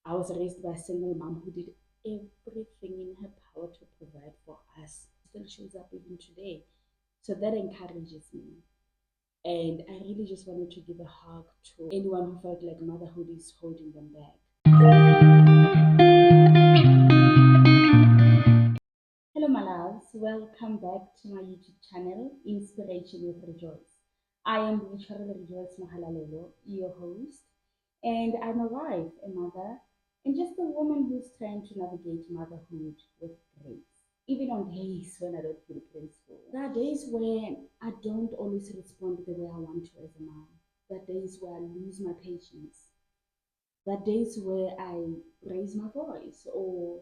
I was raised by a single mom who did everything in her power to provide for us. Still shows up even today. So that encourages me. And I really just wanted to give a hug to anyone who felt like motherhood is holding them back. Hello, my loves. Welcome back to my YouTube channel, Inspiration with Rejoice. I am Rejoice Mahalalelo, your host, and I'm a wife, a mother, and just a woman who's trying to navigate motherhood with grace. Even on days when I don't feel graceful. There are days when I don't always respond the way I want to as a mom. There are days where I lose my patience. There are days where I raise my voice, or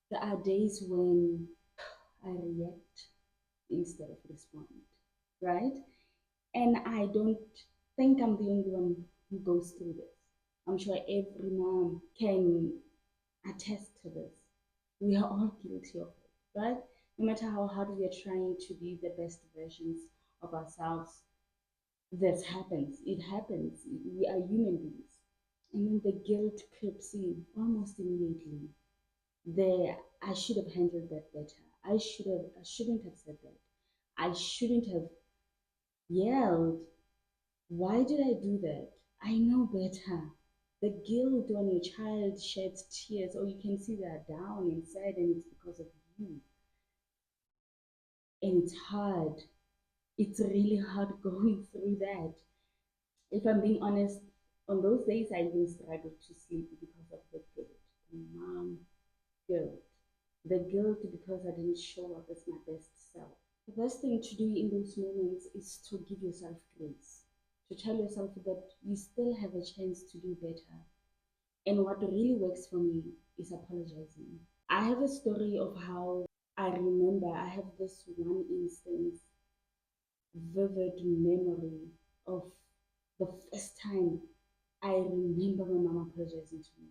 there are days when I react instead of respond, right? And I don't think I'm the only one who goes through this. I'm sure every mom can attest to this. We are all guilty of it, right? No matter how hard we are trying to be the best versions of ourselves, this happens. It happens. We are human beings. And then the guilt creeps in almost immediately. There, I should have handled that better. I shouldn't have said that. I shouldn't have yelled. Why did I do that? I know better. The guilt when your child sheds tears, or you can see they're down inside, and it's because of you. And it's hard. It's really hard going through that. If I'm being honest, on those days I even struggled to sleep because of the guilt. The mom guilt. The guilt because I didn't show up as my best self. The best thing to do in those moments is to give yourself grace, to tell yourself that you still have a chance to do better. And what really works for me is apologizing. I have a story of how I remember I have this one instance, vivid memory of the first time I remember my mom apologizing to me.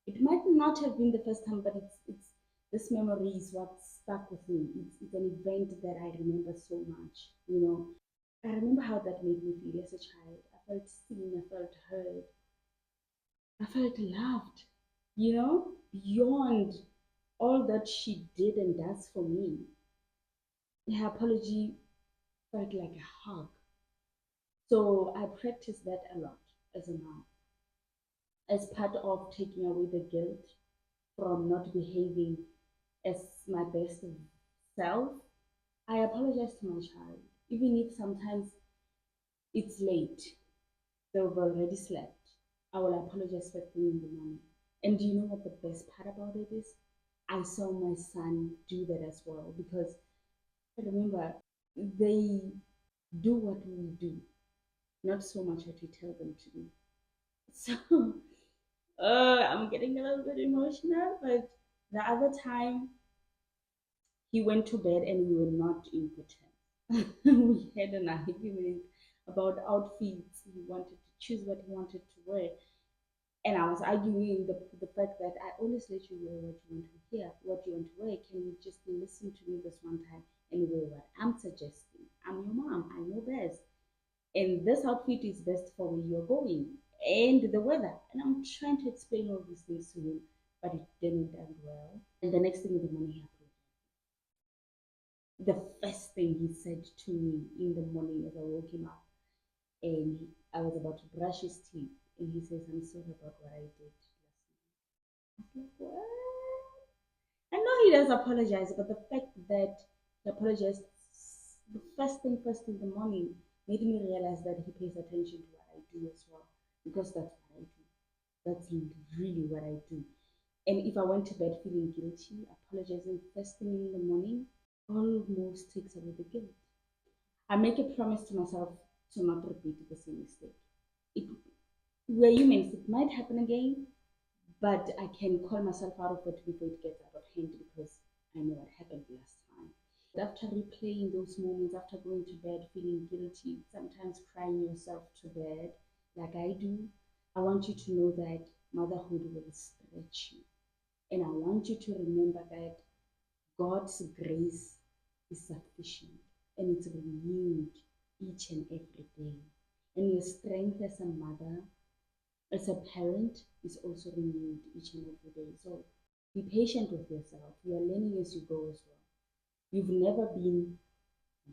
It might not have been the first time, but it's this memory is what stuck with me. It's an event that I remember so much. I remember how that made me feel as a child. I felt seen, I felt heard, I felt loved. Beyond all that she did and does for me, her apology felt like a hug. So I practiced that a lot as a mom, as part of taking away the guilt from not behaving as my best self. I apologize to my child, even if sometimes it's late, they've already slept. I will apologize first thing in the morning. And do you know what the best part about it is? I saw my son do that as well, because remember, they do what we do, not so much what we tell them to do. So I'm getting a little bit emotional, but the other time he went to bed and we were not in good terms. We had an argument about outfits. He wanted to choose what he wanted to wear. And I was arguing the fact that I always let you wear what you want to hear, what you want to wear. Can you just listen to me this one time and wear what I'm suggesting? I'm your mom. I know best. And this outfit is best for where you're going and the weather. And I'm trying to explain all these things to him, but it didn't end well. And the next thing in the morning, he apologized. The first thing he said to me in the morning as I woke him up, and I was about to brush his teeth, and he says, "I'm sorry about what I did last night." I was like, "What?" I know he does apologize, but the fact that he apologized the first thing in the morning made me realize that he pays attention to what I do as well, because that's what I do. That's really what I do. And if I went to bed feeling guilty, apologizing first thing in the morning almost takes away the guilt. I make a promise to myself to not repeat the same mistake. It, we're humans, it might happen again, but I can call myself out of it before it gets out of hand, because I know what happened last time. After replaying those moments, after going to bed feeling guilty, sometimes crying yourself to bed, like I do, I want you to know that motherhood will stretch you. And I want you to remember that God's grace is sufficient and it's renewed each and every day. And your strength as a mother as a parent is also renewed each and every day. So be patient with yourself. You are learning as you go as well. You've never been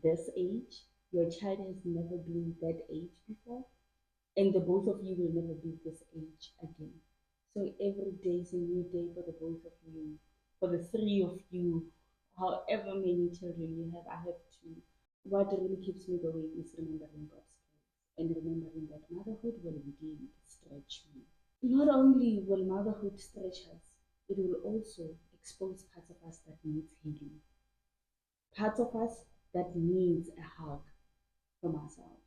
this age. Your child has never been that age before. And the both of you will never be this age again. So every day is a new day for the both of you, for the three of you, however many children you have. I have two. What really keeps me going is remembering God's grace and remembering that motherhood will indeed stretch me. Not only will motherhood stretch us, it will also expose parts of us that needs healing, parts of us that needs a hug from ourselves.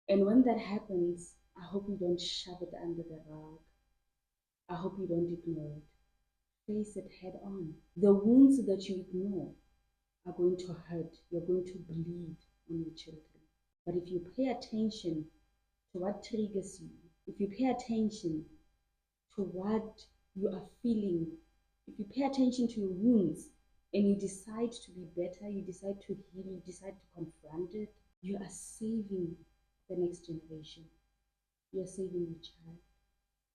And when that happens, I hope you don't shove it under the rug. I hope you don't ignore it. Face it head on. The wounds that you ignore are going to hurt. You're going to bleed on your children. But if you pay attention to what triggers you, if you pay attention to what you are feeling, if you pay attention to your wounds and you decide to be better, you decide to heal, you decide to confront it, you are saving the next generation. You're saving your child.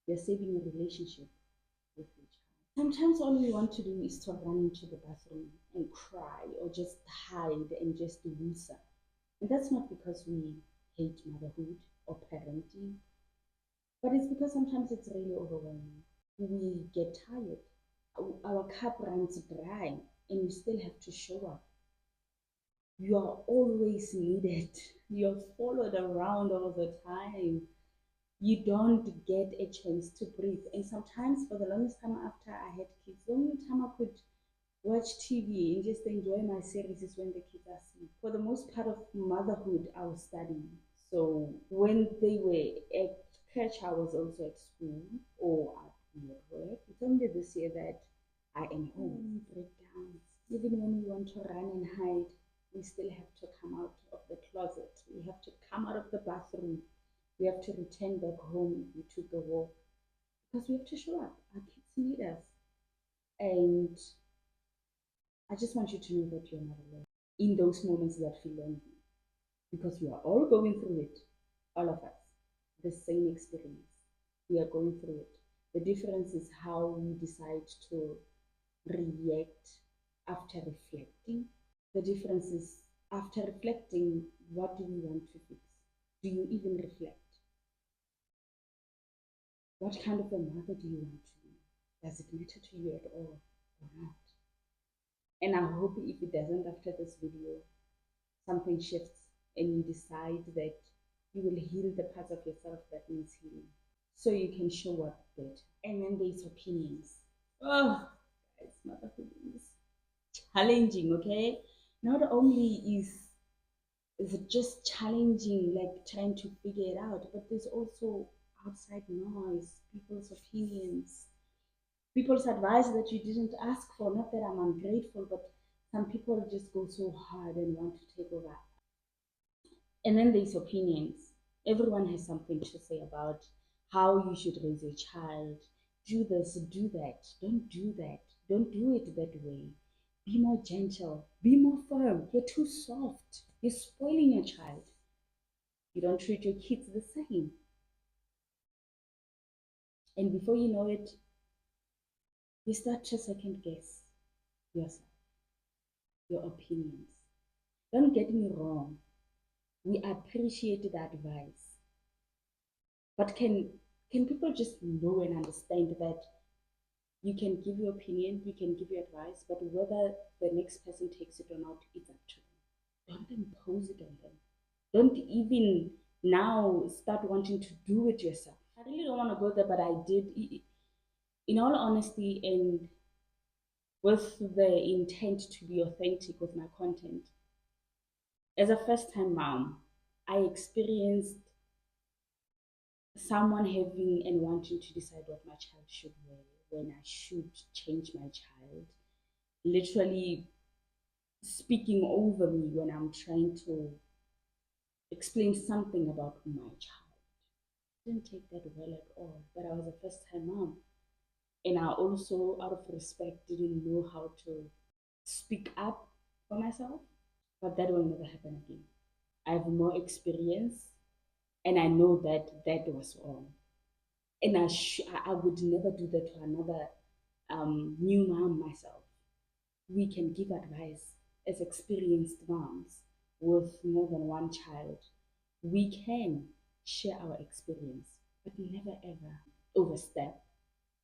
You're saving a relationship with your child. Sometimes all we want to do is to run into the bathroom and cry or just hide and just woosa. And that's not because we hate motherhood or parenting, but it's because sometimes it's really overwhelming. We get tired. Our cup runs dry and you still have to show up. You are always needed. You're followed around all the time. You don't get a chance to breathe. And sometimes, for the longest time after I had kids, the only time I could watch TV and just enjoy my series is when the kids are asleep. For the most part of motherhood, I was studying. So when they were at church, I was also at school or at work. It's only this year that I am home. Breakdowns. Even when we want to run and hide, we still have to come out of the closet. We have to come out of the bathroom. We have to return back home if we took a walk. Because we have to show up. Our kids need us. And I just want you to know that you're not alone in those moments that feel lonely. Because we are all going through it. All of us. The same experience. We are going through it. The difference is how we decide to react after reflecting. The difference is after reflecting, what do we want to fix? Do you even reflect? What kind of a mother do you want to be? Does it matter to you at all or not? And I hope if it doesn't after this video, something shifts and you decide that you will heal the parts of yourself that needs healing so you can show up better. And then there's opinions. Oh, guys, motherhood is challenging, okay? Not only is it just challenging, like trying to figure it out, but there's also outside noise, people's opinions, people's advice that you didn't ask for. Not that I'm ungrateful, but some people just go so hard and want to take over. And then there's opinions. Everyone has something to say about how you should raise your child. Do this, do that. Don't do that. Don't do it that way. Be more gentle. Be more firm. You're too soft. You're spoiling your child. You don't treat your kids the same. And before you know it, you start to second guess yourself, your opinions. Don't get me wrong. We appreciate the advice. But can people just know and understand that you can give your opinion, you can give your advice, but whether the next person takes it or not, it's up to them. Don't impose it on them. Don't even now start wanting to do it yourself. I really don't want to go there, but I did. In all honesty and with the intent to be authentic with my content, as a first-time mom, I experienced someone having and wanting to decide what my child should wear, when I should change my child, literally speaking over me when I'm trying to explain something about my child. I didn't take that well at all, but I was a first-time mom. And I also, out of respect, didn't know how to speak up for myself. But that will never happen again. I have more experience. And I know that that was wrong. And I would never do that to another new mom myself. We can give advice as experienced moms with more than one child. We can share our experience, but never ever overstep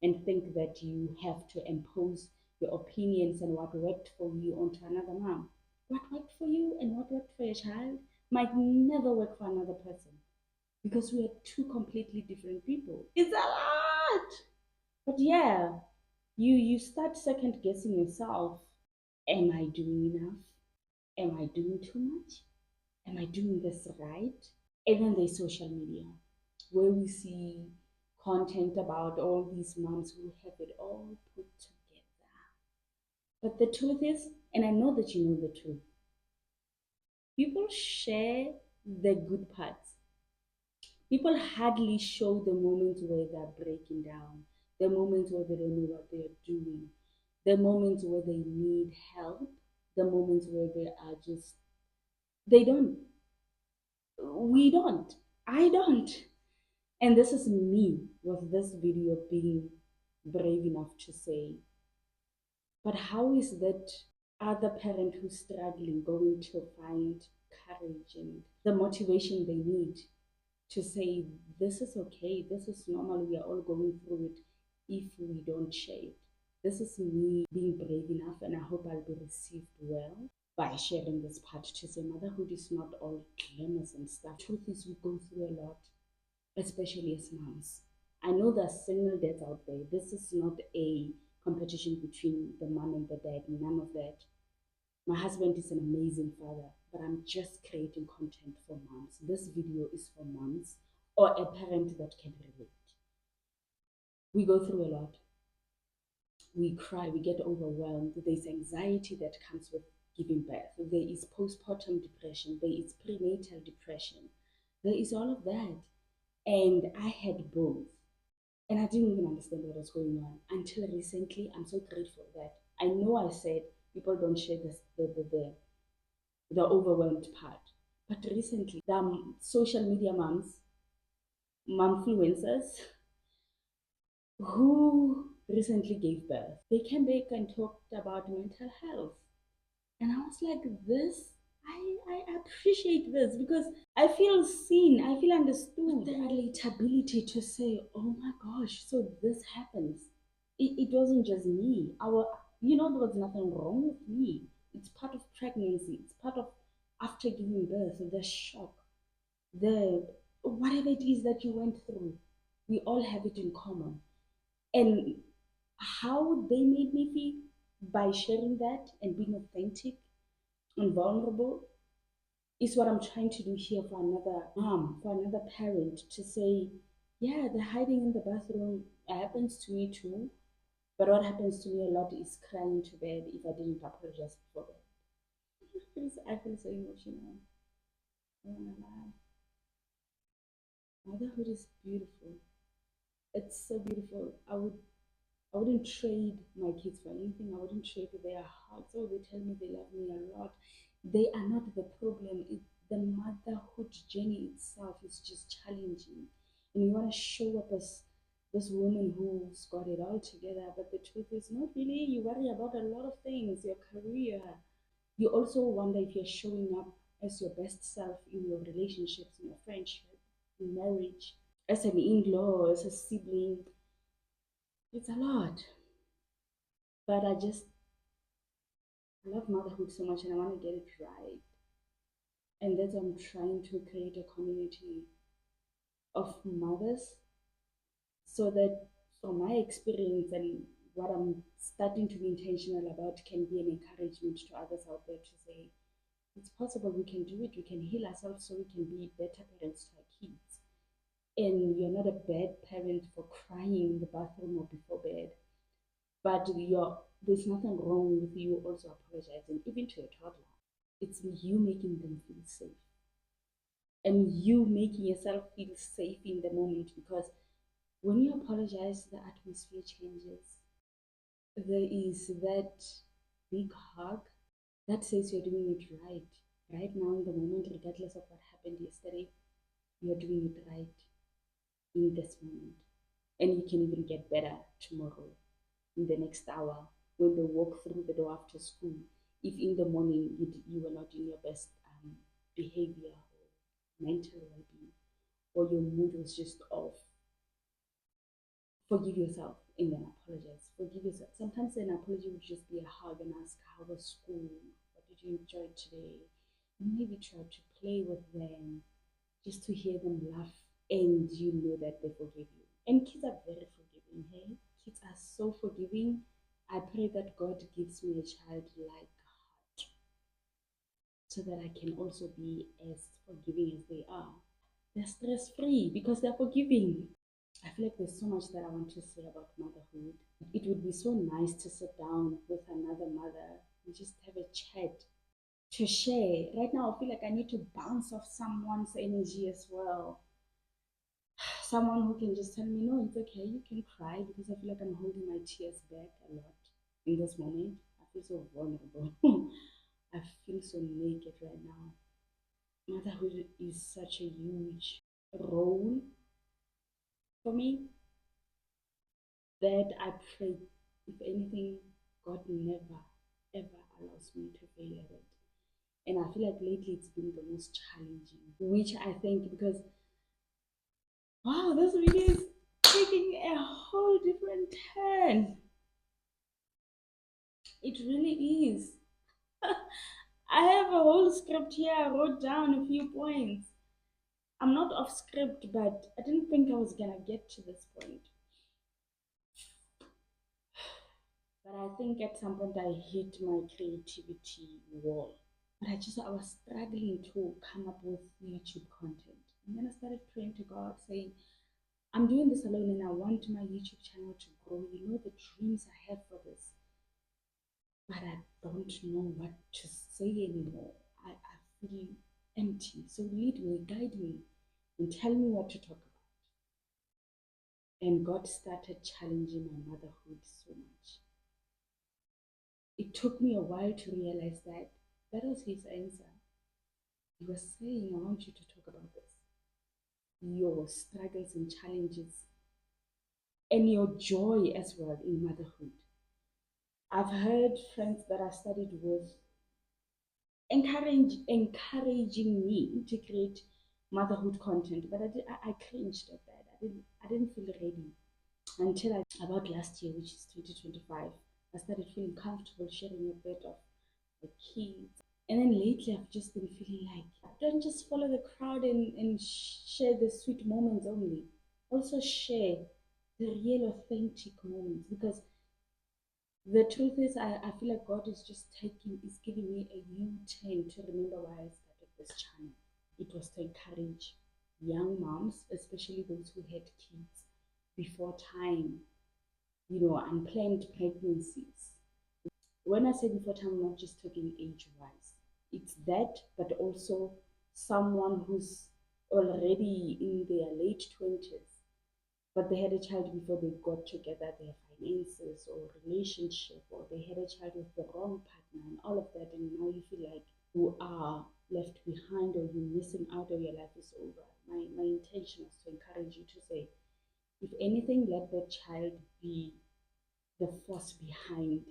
and think that you have to impose your opinions and what worked for you onto another mom. What worked for you and what worked for your child might never work for another person because we are two completely different people. It's a lot. But yeah, you start second guessing yourself. Am I doing enough? Am I doing too much? Am I doing this right? And then there's social media, where we see content about all these moms who have it all put together. But the truth is, and I know that you know the truth, people share the good parts. People hardly show the moments where they're breaking down, the moments where they don't know what they're doing, the moments where they need help, the moments where they are just, they don't, we don't, I don't. And this is me with this video being brave enough to say, but how is that other parent who's struggling going to find courage and the motivation they need to say, this is okay, this is normal, we are all going through it if we don't share it? This is me being brave enough, and I hope I'll be received well by sharing this part to say motherhood is not all glamorous and stuff. Truth is, we go through a lot, especially as moms. I know there's single dads out there. This is not a competition between the mom and the dad, none of that. My husband is an amazing father, but I'm just creating content for moms. This video is for moms or a parent that can relate. We go through a lot. We cry, we get overwhelmed. There's anxiety that comes with giving birth. There is postpartum depression. There is prenatal depression. There is all of that. And I had both. And I didn't even understand what was going on until recently. I'm so grateful that I know I said people don't share this, the overwhelmed part. But recently, the social media moms, momfluencers, who recently gave birth, they came back and talked about mental health. And I was like, this, I appreciate this because I feel seen, I feel understood. The relatability to say, oh my gosh, so this happens. It wasn't just me. There was nothing wrong with me. It's part of pregnancy. It's part of after giving birth, the shock, the whatever it is that you went through. We all have it in common. And how they made me feel by sharing that and being authentic and vulnerable is what I'm trying to do here for another mom, for another parent to say, yeah, the hiding in the bathroom happens to me too. But what happens to me a lot is crying to bed if I didn't apologize before bed. I feel so emotional. I don't wanna lie. Motherhood is beautiful. It's so beautiful. I wouldn't trade my kids for anything. I wouldn't trade their hearts. Oh, they tell me they love me a lot. They are not the problem. The motherhood journey itself is just challenging. And you want to show up as this woman who's got it all together. But the truth is, not really. You worry about a lot of things, your career. You also wonder if you're showing up as your best self in your relationships, in your friendship, in marriage, as an in law, as a sibling. It's a lot. But I love motherhood so much and I want to get it right. And that's why I'm trying to create a community of mothers so that from my experience and what I'm starting to be intentional about can be an encouragement to others out there to say, it's possible, we can do it, we can heal ourselves so we can be better parents to our kids. And you're not a bad parent for crying in the bathroom or before bed, but there's nothing wrong with you also apologizing, even to a toddler. It's you making them feel safe and you making yourself feel safe in the moment, because when you apologize, the atmosphere changes. There is that big hug that says you're doing it right now in the moment, regardless of what happened yesterday. you're doing it right in this moment. And you can even get better tomorrow, in the next hour, when they walk through the door after school. If in the morning you were not in your best behavior or mental well being, or your mood was just off, forgive yourself and then apologize. Forgive yourself. Sometimes an apology would just be a hug and ask, how was school? What did you enjoy today? Maybe try to play with them just to hear them laugh and you know that they forgive you. And kids are very forgiving, hey? Kids are so forgiving. I pray that God gives me a childlike heart so that I can also be as forgiving as they are. They're stress free because they're forgiving. I feel like there's so much that I want to say about motherhood. It would be so nice to sit down with another mother and just have a chat to share. Right now, I feel like I need to bounce off someone's energy as well. Someone who can just tell me, no, it's okay, you can cry, because I feel like I'm holding my tears back a lot in this moment. I feel so vulnerable. I feel so naked right now. Motherhood is such a huge role for me that I pray, if anything, God never ever allows me to fail at it. And I feel like lately it's been the most challenging, which I think because wow, this video is taking a whole different turn. It really is. I have a whole script here. I wrote down a few points. I'm not off script, but I didn't think I was gonna get to this point. But I think at some point I hit my creativity wall. But I was struggling to come up with YouTube content. And then I started praying to God, saying, I'm doing this alone and I want my YouTube channel to grow. You know the dreams I have for this. But I don't know what to say anymore. I feel empty. So lead me, guide me, and tell me what to talk about. And God started challenging my motherhood so much. It took me a while to realize that that was his answer. He was saying, I want you to talk about this. Your struggles and challenges and your joy as well in motherhood. I've heard friends that I studied with encouraging me to create motherhood content, but I cringed at that. I didn't feel ready until about last year, which is 2025. I started feeling comfortable sharing a bit of the kids. And then lately, I've just been feeling like, don't just follow the crowd and share the sweet moments only. Also share the real authentic moments, because the truth is, I feel like God is giving me a U-turn to remember why I started this channel. It was to encourage young moms, especially those who had kids before time, unplanned pregnancies. When I say before time, I'm not just talking age-wise. It's that, but also someone who's already in their late 20s, but they had a child before they got together their finances or relationship, or they had a child with the wrong partner and all of that, and now you feel like you are left behind or you're missing out or your life is over. My intention was to encourage you to say, if anything, let that child be the force behind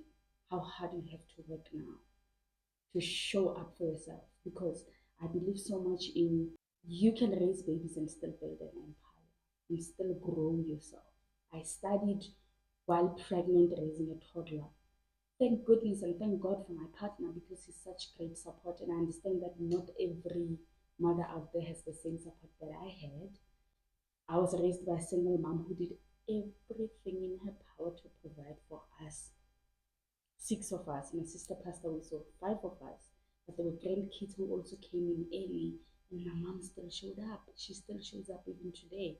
how hard you have to work now to show up for yourself, because I believe so much in you can raise babies and still build an empire and still grow yourself. I studied while pregnant raising a toddler. Thank goodness and thank God for my partner, because he's such great support, and I understand that not every mother out there has the same support that I had. I was raised by a single mom who did everything in her power to provide for us. Six of us, my sister passed away, so five of us. But there were grandkids who also came in early, and my mom still showed up. She still shows up even today.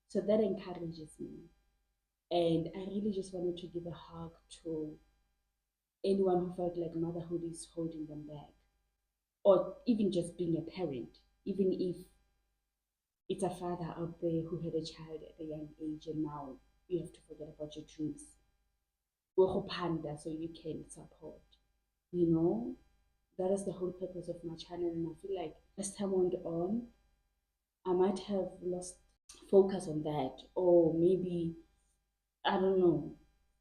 So that encourages me. And I really just wanted to give a hug to anyone who felt like motherhood is holding them back, or even just being a parent, even if it's a father out there who had a child at a young age and now you have to forget about your dreams. Panda so you can support. You know, that is the whole purpose of my channel, and I feel like as time went on, I might have lost focus on that, or maybe I don't know.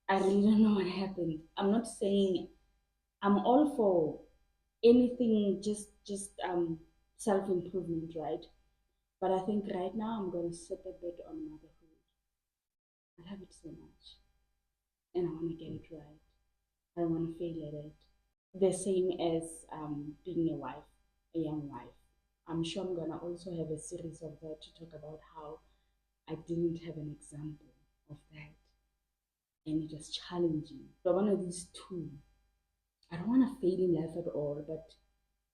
I really don't know what happened. I'm not saying I'm all for anything, just self improvement, right? But I think right now I'm gonna sit a bit on motherhood. I love it so much, and I want to get it right. I don't want to fail at it. The same as being a wife, a young wife. I'm sure I'm gonna also have a series of that to talk about how I didn't have an example of that, and it was challenging. But one of these two, I don't want to fail in life at all, but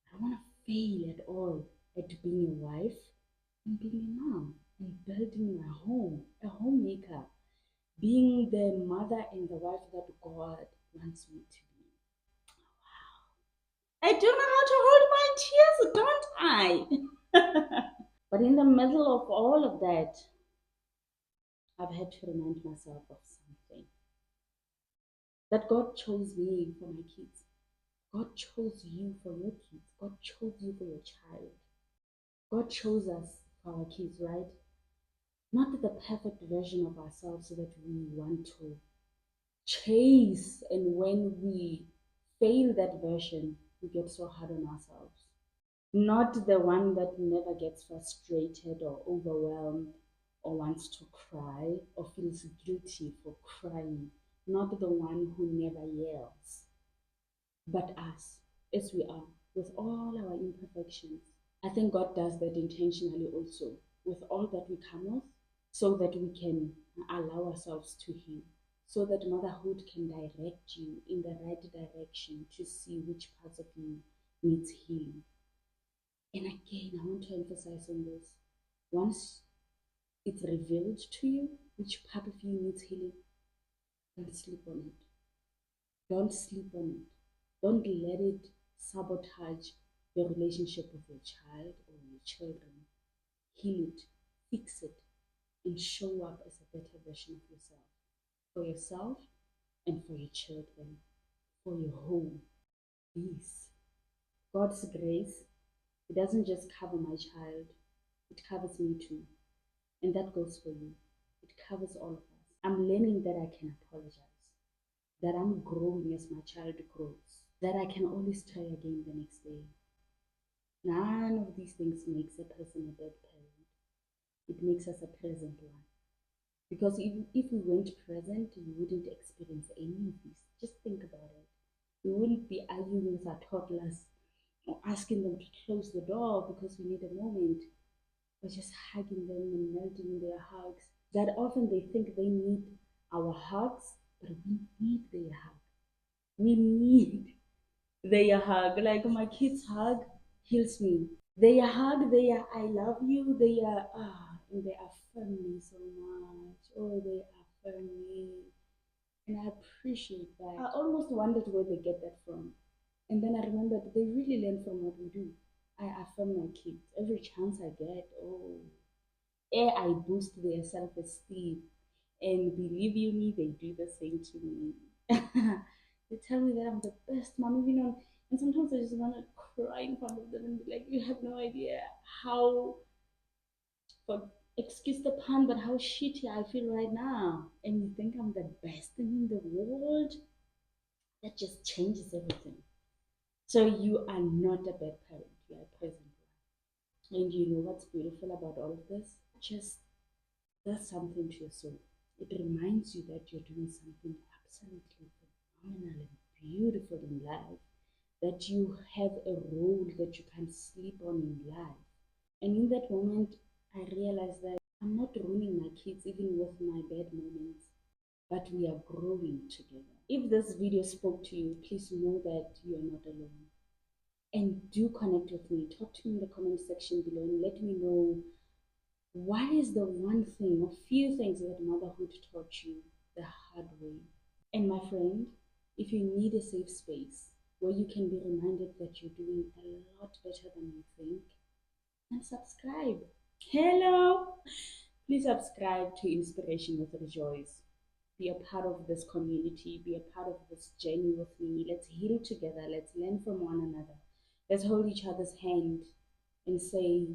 I don't want to fail at all at being a wife and being a mom and building my home, a homemaker, being the mother and the wife that God wants me to be. I do know how to hold my tears, don't I? But in the middle of all of that, I've had to remind myself of something, that God chose me for my kids. God chose you for your kids. God chose you for your child. God chose us for our kids, right? Not the perfect version of ourselves that we want to chase. And when we fail that version, we get so hard on ourselves. Not the one that never gets frustrated or overwhelmed or wants to cry or feels guilty for crying. Not the one who never yells, but us, as we are, with all our imperfections. I think God does that intentionally also, with all that we come with, so that we can allow ourselves to heal, so that motherhood can direct you in the right direction to see which parts of you needs healing. And again, I want to emphasize on this. Once it's revealed to you which part of you needs healing, don't sleep on it. Don't sleep on it. Don't let it sabotage your relationship with your child or your children. Heal it, fix it, and show up as a better version of yourself. For yourself and for your children, for your home. Peace. God's grace, it doesn't just cover my child, it covers me too. And that goes for you. It covers all of us. I'm learning that I can apologize, that I'm growing as my child grows, that I can always try again the next day. None of these things makes a person a bad parent. It makes us a present one. Because if we weren't present, we wouldn't experience any of this. Just think about it. We wouldn't be arguing with our toddlers or asking them to close the door because we need a moment, or just hugging them and melting in their hugs. That often they think they need our hugs, but we need their hug. We need their hug. Like my kids' hug heals me. Their hug, their I love you, and they affirm me so much. Oh, they affirm me. And I appreciate that. I almost wondered where they get that from. And then I remembered they really learn from what we do. I affirm my kids every chance I get. Oh, I boost their self esteem. And believe you me, they do the same to me. They tell me that I'm the best mom, even on, and sometimes I just want to cry in front of them and be like, you have no idea how, for excuse the pun, but how shitty I feel right now. And you think I'm the best thing in the world? That just changes everything. So you are not a bad parent, you are a present one. And you know what's beautiful about all of this? Just does something to your soul. It reminds you that you're doing something absolutely phenomenal and beautiful in life, that you have a role that you can sleep on in life. And in that moment, I realized that I'm not ruining my kids even with my bad moments, but we are growing together. If this video spoke to you, please know that you are not alone. And do connect with me. Talk to me in the comment section below and let me know, what is the one thing or few things that motherhood taught you the hard way? And my friend, if you need a safe space where you can be reminded that you're doing a lot better than you think, then subscribe. Hello! Please subscribe to Inspiration with Rejoice. Be a part of this community. Be a part of this journey with me. Let's heal together. Let's learn from one another. Let's hold each other's hand and say,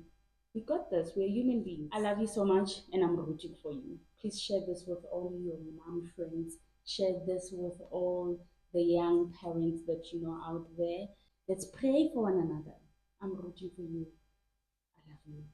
We got this. We're human beings. I love you so much and I'm rooting for you. Please share this with all your mom friends. Share this with all the young parents that you know out there. Let's pray for one another. I'm rooting for you. I love you.